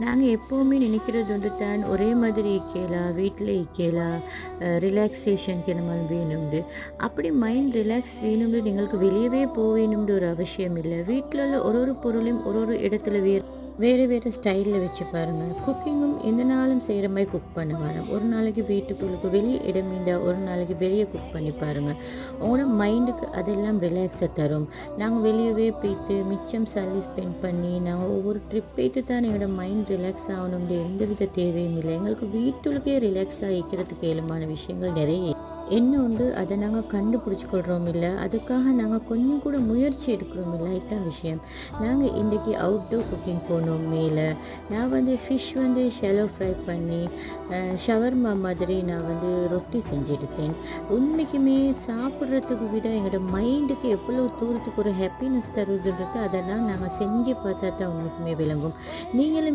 நாங்கள் எப்போவுமே நினைக்கிறது உண்டு தான் ஒரே மாதிரி இயக்கலாம் வீட்டில் இயக்கலாம் ரிலாக்ஸேஷனுக்கு நம்ம வேணும்ண்டு அப்படி மைண்ட் ரிலாக்ஸ் வேணும்னு எங்களுக்கு வெளியவே போக வேணும்னு ஒரு அவசியம் இல்லை. வீட்டில் உள்ள ஒரு ஒரு பொருளையும் ஒரு ஒரு இடத்துல வேறு வேறு ஸ்டைலில் வச்சு பாருங்கள். குக்கிங்கும் எந்த நாளும் செய்கிற மாதிரி குக் பண்ண வேணாம். ஒரு நாளைக்கு வீட்டுக்குள்ளுக்கு வெளியே இடமீண்டா ஒரு நாளைக்கு வெளியே குக் பண்ணி பாருங்கள். உங்களோட மைண்டுக்கு அதெல்லாம் ரிலாக்ஸை தரும். நாங்கள் வெளியவே போயிட்டு மிச்சம் சாலரி ஸ்பெண்ட் பண்ணி நாங்கள் ஒவ்வொரு ட்ரிப் போயிட்டு தான் எங்களோட மைண்ட் ரிலாக்ஸ் ஆகணுன்ற எந்தவித தேவையும் இல்லை. எங்களுக்கு வீட்டுக்கே ரிலாக்ஸ் ஆகிக்கிறதுக்கு ஏழுமான விஷயங்கள் நிறைய என்ன உண்டு அதை நாங்கள் கண்டுபிடிச்சிக்கொள்கிறோம் இல்லை, அதுக்காக நாங்கள் கொஞ்சம் கூட முயற்சி எடுக்கிறோம் இல்லை. இதுதான் விஷயம். நாங்கள் இன்றைக்கி அவுட்டோர் குக்கிங் போனோம். மேலே நான் ஃபிஷ் ஷெலோ ஃப்ரை பண்ணி ஷவர்மா மாதிரி நான் ரொட்டி செஞ்செடுத்தேன். உண்மைக்குமே சாப்பிட்றதுக்கு விட எங்களோட மைண்டுக்கு எவ்வளோ தூரத்துக்கு ஒரு ஹாப்பினஸ் தருதுன்றது அதெல்லாம் நாங்கள் செஞ்சு பார்த்தா தான் உண்மைக்குமே விளங்கும். நீங்களும்